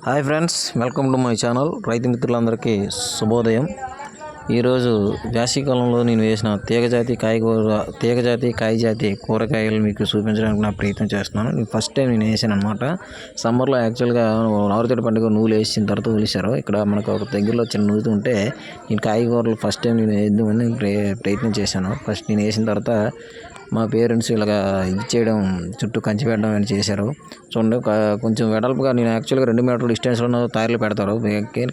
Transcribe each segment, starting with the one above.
Hi friends, welcome to my channel. రైతు మిత్రులందరికీ శుభోదయం. ఈరోజు వేసవికాలంలో నేను వేసిన తీగజాతి కాయజాతి కూరగాయలు మీకు చూపించడానికి నా ప్రయత్నం చేస్తున్నాను. నేను ఫస్ట్ టైం నేను వేసాను అనమాట. సమ్మర్లో యాక్చువల్గా నారుతడి పండుగ నువ్వులు వేసిన తర్వాత వదిలేశారు. ఇక్కడ మనకు ఒక దగ్గరలో చిన్న నూతి ఉంటే నేను కాయగూరలు ఫస్ట్ టైం నేను వేద్దామని ప్రయత్నం చేశాను. ఫస్ట్ నేను వేసిన తర్వాత మా పేరెంట్స్ ఇలాగ ఇచ్చేయడం, చుట్టూ కంచి పెట్టడం అని చేశారు. చూడండి, కొంచెం వెడల్పుగా నేను యాక్చువల్గా 2 మీటర్ల డిస్టెన్స్లో తాయర్లు పెడతారు,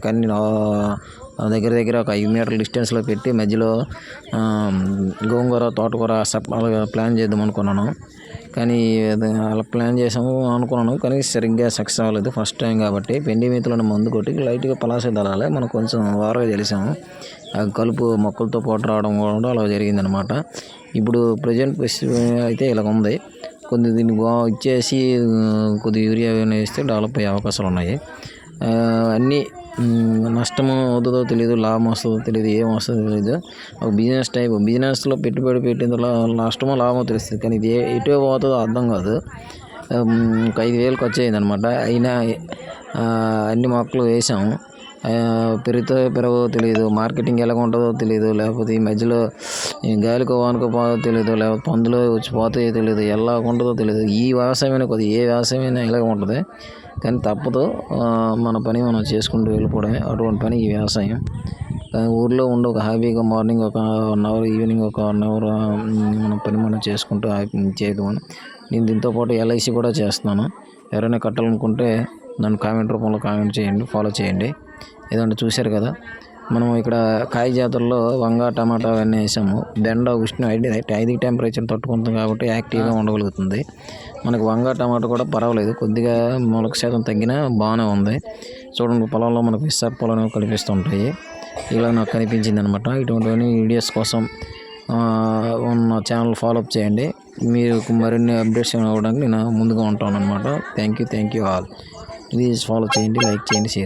కానీ నేను దగ్గర ఒక 5 మీటర్ల డిస్టెన్స్లో పెట్టి మధ్యలో గోంగూర, తోటకూర అలాగా ప్లాన్ చేద్దాం అనుకున్నాను. కానీ అలా ప్లాన్ చేసాము అనుకున్నాను, కానీ సరిగ్గా సక్సెస్ అవ్వలేదు. ఫస్ట్ టైం కాబట్టి పెండి మేతలను మందు కొట్టి లైట్గా పలాస దళాలి మనం కొంచెం వారగా తెలిసాము. కలుపు మొక్కలతో పాటు రావడం కూడా అలా జరిగిందనమాట. ఇప్పుడు ప్రజెంట్ అయితే ఇలాగ ఉంది. దీన్ని ఇచ్చేసి కొద్ది యూరియా వేస్తే డెవలప్ అయ్యే అవకాశాలు ఉన్నాయి. అన్నీ నష్టం అవుతుందో తెలియదు, లాభం వస్తుందో తెలియదు, ఏం వస్తుందో తెలియదు. ఒక బిజినెస్లో పెట్టుబడి పెట్టిన తర్వాత నష్టమో లాభమో తెలుస్తుంది, కానీ ఇది ఎటు పోతుందో అర్థం కాదు. ఒక 5,000 ఖర్చు అయింది అనమాట. అయినా అన్ని మొక్కలు వేసాము. పెరగదో తెలియదు, మార్కెటింగ్ ఎలాగ ఉంటుందో తెలియదు, లేకపోతే ఈ మధ్యలో గాలికో వానుకో పోదో తెలియదు, లేకపోతే పందులు వచ్చి పోతాయో తెలియదు, ఎలా ఉంటుందో తెలియదు. ఈ వ్యవసాయమైనా ఏ వ్యవసాయమైనా ఇలాగ ఉంటుంది, కానీ తప్పదు. మన పని మనం చేసుకుంటూ వెళ్ళిపోవడమే. అటువంటి పని ఈ వ్యవసాయం. ఊర్లో ఉండి ఒక హ్యాపీగా మార్నింగ్ ఒక 1 అవర్, ఈవినింగ్ ఒక 1 అవర్ మన పని మనం చేసుకుంటూ చేయడం. నేను దీంతో పాటు LIC కూడా చేస్తున్నాను. ఎవరైనా కట్టాలనుకుంటే నన్ను కామెంట్ రూపంలో కామెంట్ చేయండి, ఫాలో చేయండి. ఏదంటే చూశారు కదా, మనం ఇక్కడ కాయ జాతుల్లో వంగ, టమాటా అవన్నీ వేసాము. బెండ ఉష్ణం 5 టెంపరేచర్ తట్టుకుంటుంది కాబట్టి యాక్టివ్గా ఉండగలుగుతుంది. మనకు వంగ, టమాటా కూడా పర్వాలేదు, కొద్దిగా మొలక శాతం తగ్గినా బాగానే ఉంది. చూడండి, పొలంలో మనకు విశాఖ అనేవి కనిపిస్తుంటాయి. ఇలా నాకు కనిపించింది అనమాట. ఇటువంటి వీడియోస్ కోసం ఉన్న ఛానల్ ఫాలోఅప్ చేయండి. మీరు మరిన్ని అప్డేట్స్ అవ్వడానికి నేను ముందుగా ఉంటాను అనమాట. Thank you all. Please follow చేయండి, లైక్ చేయండి, షేర్.